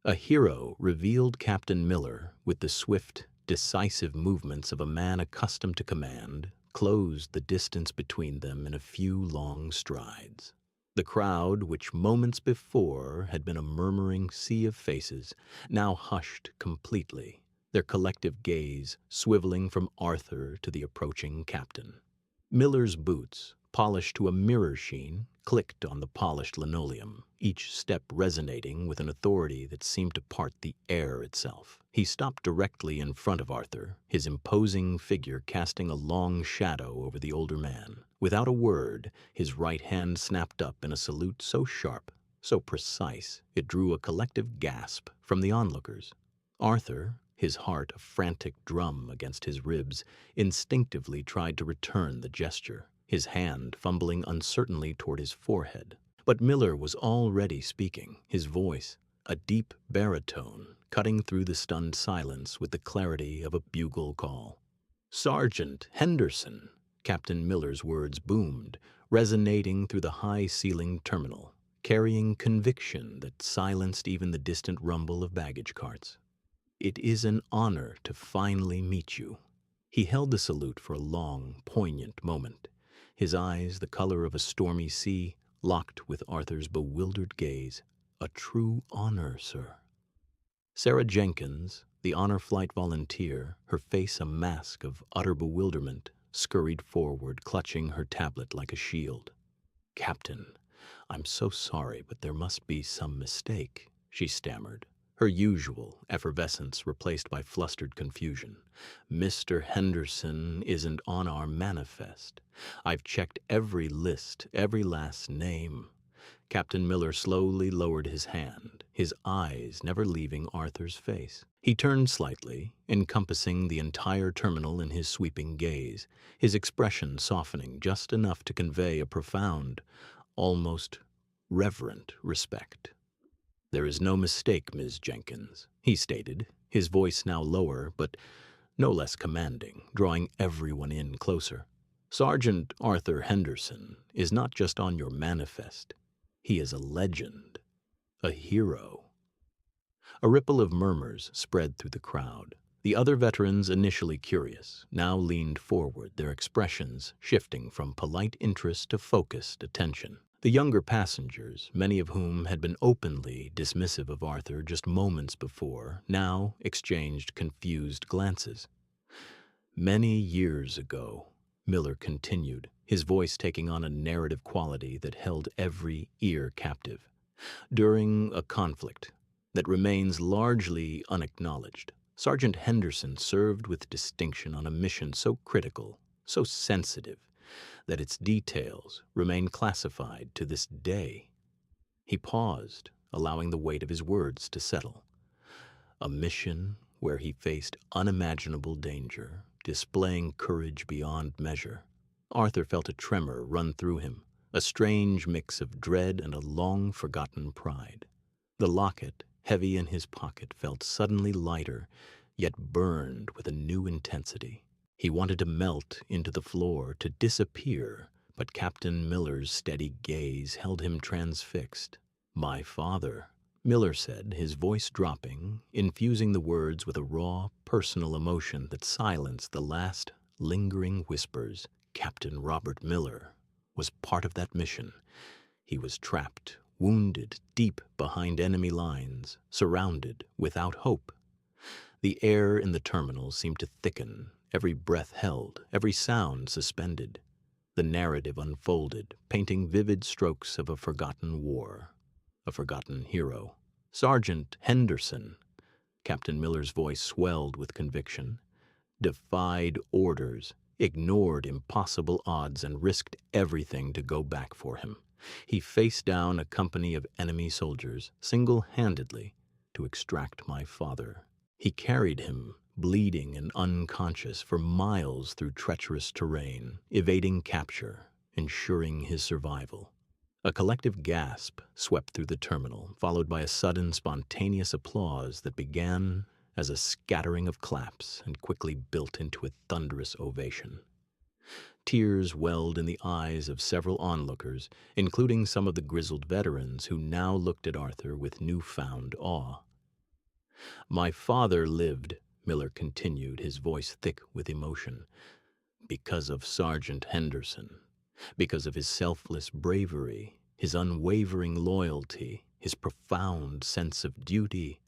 A hero revealed Captain Miller with the swift, decisive movements of a man accustomed to command, closed the distance between them in a few long strides. The crowd, which moments before had been a murmuring sea of faces, now hushed completely, their collective gaze swiveling from Arthur to the approaching captain. Miller's boots, polished to a mirror sheen, clicked on the polished linoleum, each step resonating with an authority that seemed to part the air itself. He stopped directly in front of Arthur, his imposing figure casting a long shadow over the older man. Without a word, his right hand snapped up in a salute so sharp, so precise, it drew a collective gasp from the onlookers. Arthur, his heart a frantic drum against his ribs, instinctively tried to return the gesture, his hand fumbling uncertainly toward his forehead. But Miller was already speaking, his voice, a deep baritone, cutting through the stunned silence with the clarity of a bugle call. "Sergeant Henderson," Captain Miller's words boomed, resonating through the high-ceilinged terminal, carrying conviction that silenced even the distant rumble of baggage carts. "It is an honor to finally meet you." He held the salute for a long, poignant moment, his eyes the color of a stormy sea, locked with Arthur's bewildered gaze. "A true honor, sir." Sarah Jenkins, the honor flight volunteer, her face a mask of utter bewilderment, scurried forward, clutching her tablet like a shield. "Captain, I'm so sorry, but there must be some mistake," she stammered, her usual effervescence replaced by flustered confusion. "Mr. Henderson isn't on our manifest. I've checked every list, every last name." Captain Miller slowly lowered his hand, his eyes never leaving Arthur's face. He turned slightly, encompassing the entire terminal in his sweeping gaze, his expression softening just enough to convey a profound, almost reverent respect. "There is no mistake, Ms. Jenkins," he stated, his voice now lower but no less commanding, drawing everyone in closer. "Sergeant Arthur Henderson is not just on your manifest. He is a legend, a hero." A ripple of murmurs spread through the crowd. The other veterans, initially curious, now leaned forward, their expressions shifting from polite interest to focused attention. The younger passengers, many of whom had been openly dismissive of Arthur just moments before, now exchanged confused glances. "Many years ago," Miller continued, his voice taking on a narrative quality that held every ear captive, "during a conflict that remains largely unacknowledged, Sergeant Henderson served with distinction on a mission so critical, so sensitive, that its details remain classified to this day." He paused, allowing the weight of his words to settle. "A mission where he faced unimaginable danger, displaying courage beyond measure." Arthur felt a tremor run through him, a strange mix of dread and a long-forgotten pride. The locket, heavy in his pocket, felt suddenly lighter, yet burned with a new intensity. He wanted to melt into the floor, to disappear, but Captain Miller's steady gaze held him transfixed. "My father," Miller said, his voice dropping, infusing the words with a raw, personal emotion that silenced the last lingering whispers. Captain Robert Miller was part of that mission. He was trapped, wounded, deep behind enemy lines, surrounded, without hope. The air in the terminal seemed to thicken, every breath held, every sound suspended. The narrative unfolded, painting vivid strokes of a forgotten war, a forgotten hero. Sergeant Henderson, Captain Miller's voice swelled with conviction, defied orders, ignored impossible odds, and risked everything to go back for him. He faced down a company of enemy soldiers, single-handedly, to extract my father. He carried him, bleeding and unconscious, for miles through treacherous terrain, evading capture, ensuring his survival. A collective gasp swept through the terminal, followed by a sudden, spontaneous applause that began as a scattering of claps and quickly built into a thunderous ovation. Tears welled in the eyes of several onlookers, including some of the grizzled veterans who now looked at Arthur with newfound awe. "My father lived," Miller continued, his voice thick with emotion, "because of Sergeant Henderson, because of his selfless bravery, his unwavering loyalty, his profound sense of duty.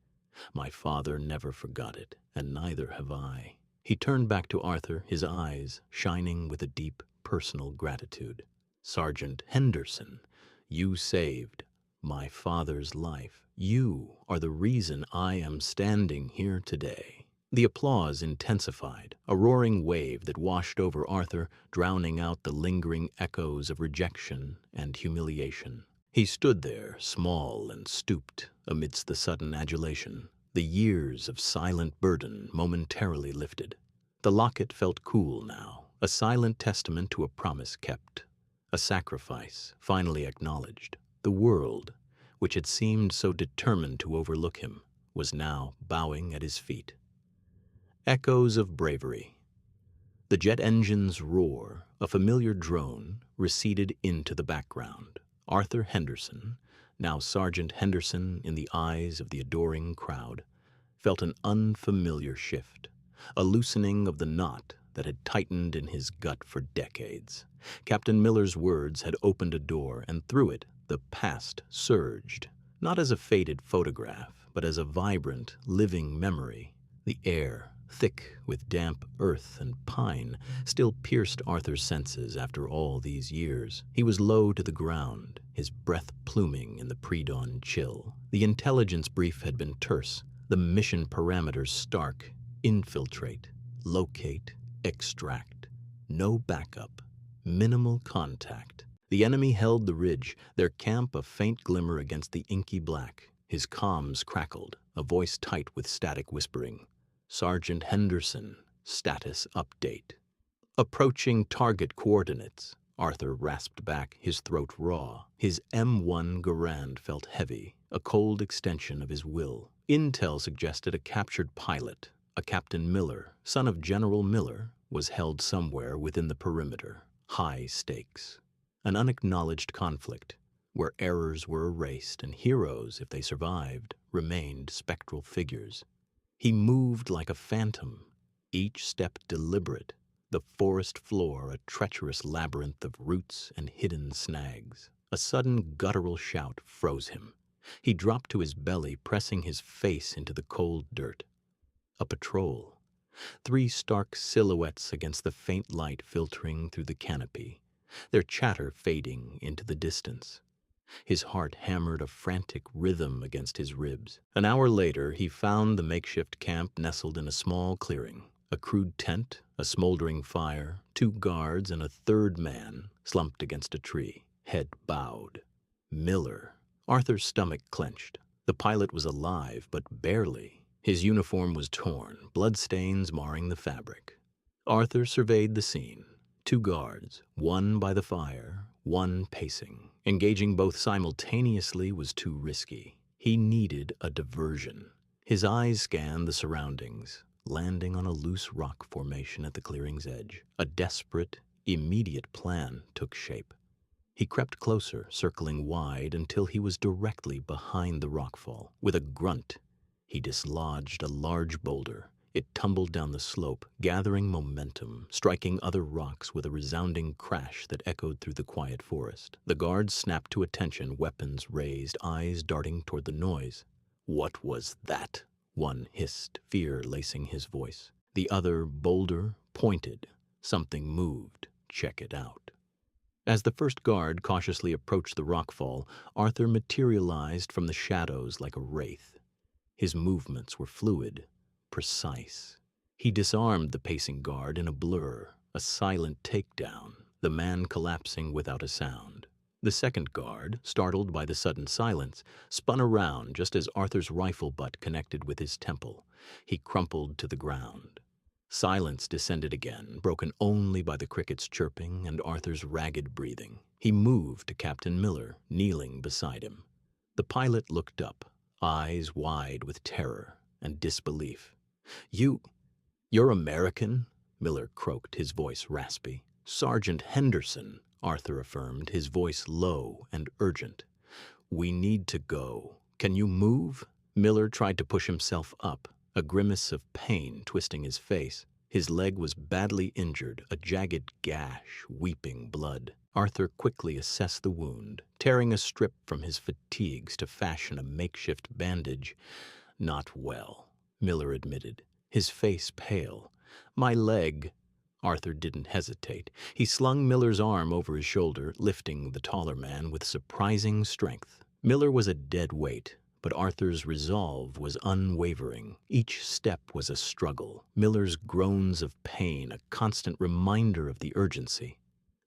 My father never forgot it, and neither have I." He turned back to Arthur, his eyes shining with a deep personal gratitude. "Sergeant Henderson, you saved my father's life. You are the reason I am standing here today." The applause intensified, a roaring wave that washed over Arthur, drowning out the lingering echoes of rejection and humiliation. He stood there, small and stooped, amidst the sudden adulation. The years of silent burden momentarily lifted. The locket felt cool now, a silent testament to a promise kept, a sacrifice finally acknowledged. The world, which had seemed so determined to overlook him, was now bowing at his feet. Echoes of bravery. The jet engine's roar, a familiar drone, receded into the background. Arthur Henderson, now Sergeant Henderson in the eyes of the adoring crowd, felt an unfamiliar shift, a loosening of the knot that had tightened in his gut for decades. Captain Miller's words had opened a door, and through it the past surged, not as a faded photograph, but as a vibrant, living memory. The air, thick with damp earth and pine, still pierced Arthur's senses after all these years. He was low to the ground, his breath pluming in the pre-dawn chill. The intelligence brief had been terse, the mission parameters stark: infiltrate, locate, extract. No backup, minimal contact. The enemy held the ridge, their camp a faint glimmer against the inky black. His comms crackled, a voice tight with static whispering. "Sergeant Henderson, status update." "Approaching target coordinates," Arthur rasped back, his throat raw. His M1 Garand felt heavy, a cold extension of his will. Intel suggested a captured pilot, a Captain Miller, son of General Miller, was held somewhere within the perimeter. High stakes. An unacknowledged conflict, where errors were erased and heroes, if they survived, remained spectral figures. He moved like a phantom, each step deliberate, the forest floor a treacherous labyrinth of roots and hidden snags. A sudden guttural shout froze him. He dropped to his belly, pressing his face into the cold dirt. A patrol. 3 stark silhouettes against the faint light filtering through the canopy, their chatter fading into the distance. His heart hammered a frantic rhythm against his ribs. An hour later, he found the makeshift camp nestled in a small clearing. A crude tent, a smoldering fire, 2 guards, and a third man slumped against a tree, head bowed. Miller. Arthur's stomach clenched. The pilot was alive, but barely. His uniform was torn, bloodstains marring the fabric. Arthur surveyed the scene. 2 guards, one by the fire, one pacing. Engaging both simultaneously was too risky. He needed a diversion. His eyes scanned the surroundings. landing on a loose rock formation at the clearing's edge. A desperate, immediate plan took shape. He crept closer, circling wide until he was directly behind the rockfall. With a grunt, he dislodged a large boulder. It tumbled down the slope, gathering momentum, striking other rocks with a resounding crash that echoed through the quiet forest. The guards snapped to attention, weapons raised, eyes darting toward the noise. "What was that?" one hissed, fear lacing his voice. The other, bolder, pointed. "Something moved. Check it out." As the first guard cautiously approached the rockfall, Arthur materialized from the shadows like a wraith. His movements were fluid, precise. He disarmed the pacing guard in a blur, a silent takedown, the man collapsing without a sound. The second guard, startled by the sudden silence, spun around just as Arthur's rifle butt connected with his temple. He crumpled to the ground. Silence descended again, broken only by the crickets' chirping and Arthur's ragged breathing. He moved to Captain Miller, kneeling beside him. The pilot looked up, eyes wide with terror and disbelief. You're American?" Miller croaked, his voice raspy. "Sergeant Henderson," Arthur affirmed, his voice low and urgent. "We need to go. Can you move?" Miller tried to push himself up, a grimace of pain twisting his face. His leg was badly injured, a jagged gash, weeping blood. Arthur quickly assessed the wound, tearing a strip from his fatigues to fashion a makeshift bandage. "Not well," Miller admitted, his face pale. "My leg." Arthur didn't hesitate. He slung Miller's arm over his shoulder, lifting the taller man with surprising strength. Miller was a dead weight, but Arthur's resolve was unwavering. Each step was a struggle, Miller's groans of pain a constant reminder of the urgency.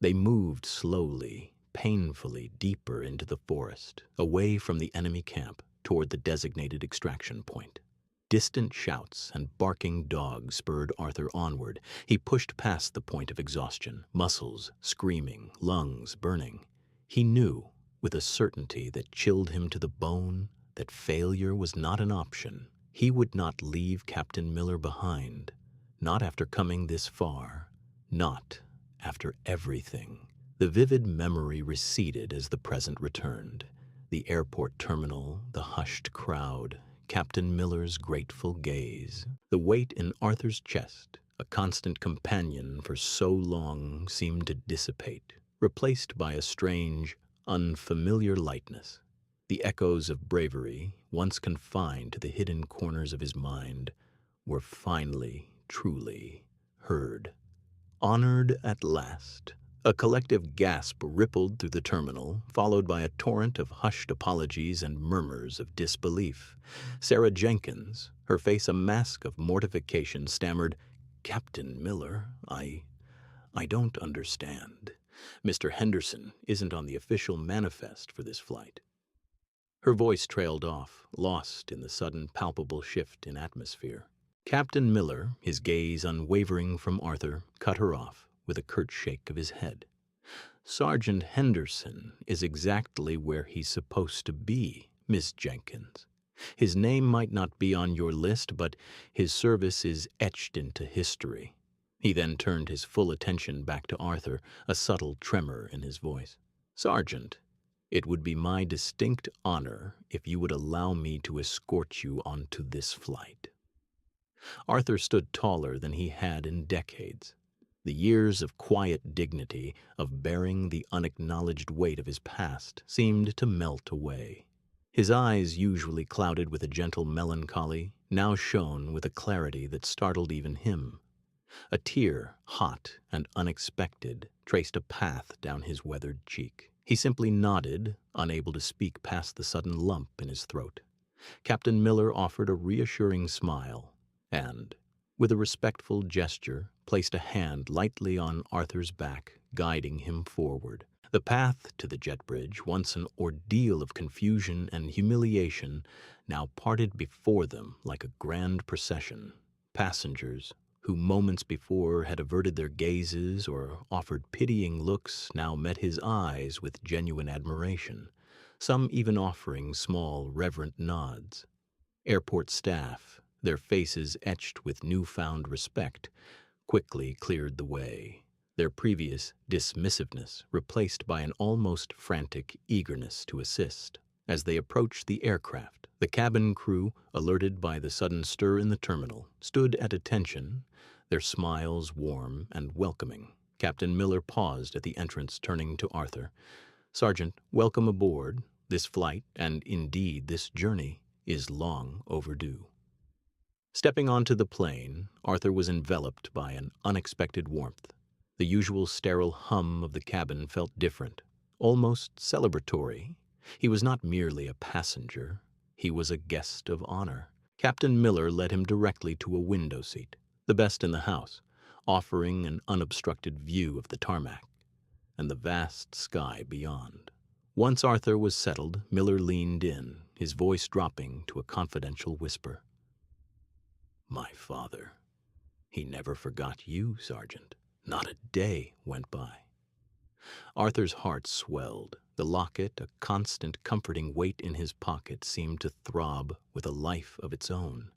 They moved slowly, painfully deeper into the forest, away from the enemy camp, toward the designated extraction point. Distant shouts and barking dogs spurred Arthur onward. He pushed past the point of exhaustion, muscles screaming, lungs burning. He knew, with a certainty that chilled him to the bone, that failure was not an option. He would not leave Captain Miller behind, not after coming this far, not after everything. The vivid memory receded as the present returned. The airport terminal, the hushed crowd, Captain Miller's grateful gaze. The weight in Arthur's chest, a constant companion for so long, seemed to dissipate, replaced by a strange, unfamiliar lightness. The echoes of bravery, once confined to the hidden corners of his mind, were finally, truly heard. Honored at last. A collective gasp rippled through the terminal, followed by a torrent of hushed apologies and murmurs of disbelief. Sarah Jenkins, her face a mask of mortification, stammered, "Captain Miller, I don't understand. Mr. Henderson isn't on the official manifest for this flight." Her voice trailed off, lost in the sudden palpable shift in atmosphere. Captain Miller, his gaze unwavering from Arthur, cut her off with a curt shake of his head. "Sergeant Henderson is exactly where he's supposed to be, Miss Jenkins. His name might not be on your list, but his service is etched into history." He then turned his full attention back to Arthur, a subtle tremor in his voice. "Sergeant, it would be my distinct honor if you would allow me to escort you onto this flight." Arthur stood taller than he had in decades. The years of quiet dignity, of bearing the unacknowledged weight of his past, seemed to melt away. His eyes, usually clouded with a gentle melancholy, now shone with a clarity that startled even him. A tear, hot and unexpected, traced a path down his weathered cheek. He simply nodded, unable to speak past the sudden lump in his throat. Captain Miller offered a reassuring smile and, with a respectful gesture, placed a hand lightly on Arthur's back, guiding him forward. The path to the jet bridge, once an ordeal of confusion and humiliation, now parted before them like a grand procession. Passengers, who moments before had averted their gazes or offered pitying looks, now met his eyes with genuine admiration, some even offering small, reverent nods. Airport staff, their faces etched with newfound respect, quickly cleared the way, their previous dismissiveness replaced by an almost frantic eagerness to assist. As they approached the aircraft, the cabin crew, alerted by the sudden stir in the terminal, stood at attention, their smiles warm and welcoming. Captain Miller paused at the entrance, turning to Arthur. "Sergeant, welcome aboard. This flight, and indeed this journey, is long overdue." Stepping onto the plane, Arthur was enveloped by an unexpected warmth. The usual sterile hum of the cabin felt different, almost celebratory. He was not merely a passenger, he was a guest of honor. Captain Miller led him directly to a window seat, the best in the house, offering an unobstructed view of the tarmac and the vast sky beyond. Once Arthur was settled, Miller leaned in, his voice dropping to a confidential whisper. "My father. He never forgot you, Sergeant. Not a day went by." Arthur's heart swelled. The locket, a constant comforting weight in his pocket, seemed to throb with a life of its own.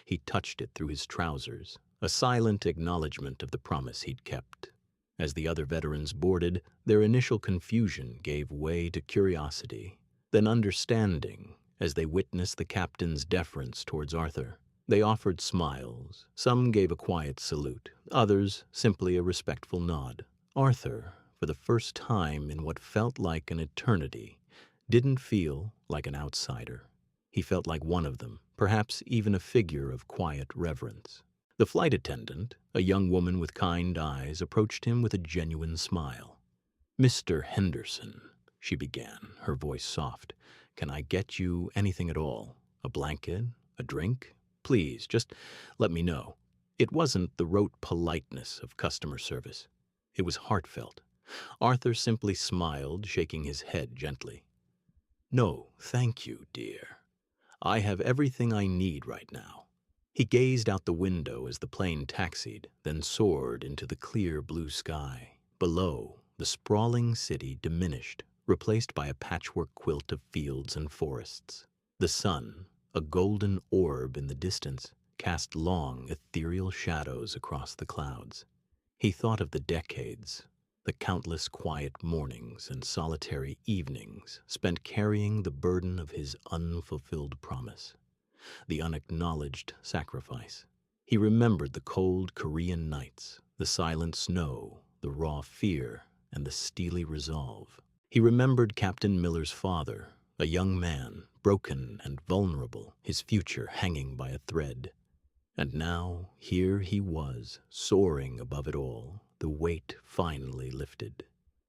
He touched it through his trousers, a silent acknowledgement of the promise he'd kept. As the other veterans boarded, their initial confusion gave way to curiosity, then understanding as they witnessed the captain's deference towards Arthur. They offered smiles. Some gave a quiet salute, others simply a respectful nod. Arthur, for the first time in what felt like an eternity, didn't feel like an outsider. He felt like one of them, perhaps even a figure of quiet reverence. The flight attendant, a young woman with kind eyes, approached him with a genuine smile. "Mr. Henderson," she began, her voice soft, "can I get you anything at all? A blanket? A drink? Please, just let me know." It wasn't the rote politeness of customer service. It was heartfelt. Arthur simply smiled, shaking his head gently. "No, thank you, dear. I have everything I need right now." He gazed out the window as the plane taxied, then soared into the clear blue sky. Below, the sprawling city diminished, replaced by a patchwork quilt of fields and forests. The sun, a golden orb in the distance, cast long, ethereal shadows across the clouds. He thought of the decades, the countless quiet mornings and solitary evenings spent carrying the burden of his unfulfilled promise, the unacknowledged sacrifice. He remembered the cold Korean nights, the silent snow, the raw fear, and the steely resolve. He remembered Captain Miller's father, a young man, broken and vulnerable, his future hanging by a thread. And now, here he was, soaring above it all, the weight finally lifted.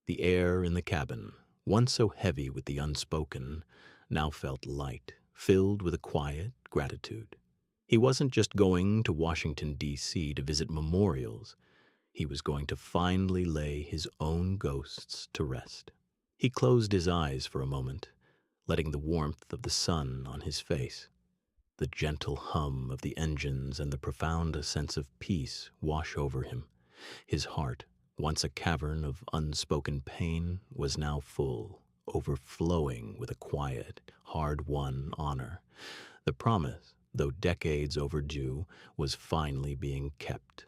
The air in the cabin, once so heavy with the unspoken, now felt light, filled with a quiet gratitude. He wasn't just going to Washington, D.C. to visit memorials. He was going to finally lay his own ghosts to rest. He closed his eyes for a moment, letting the warmth of the sun on his face, the gentle hum of the engines, and the profound sense of peace wash over him. His heart, once a cavern of unspoken pain, was now full, overflowing with a quiet, hard-won honor. The promise, though decades overdue, was finally being kept.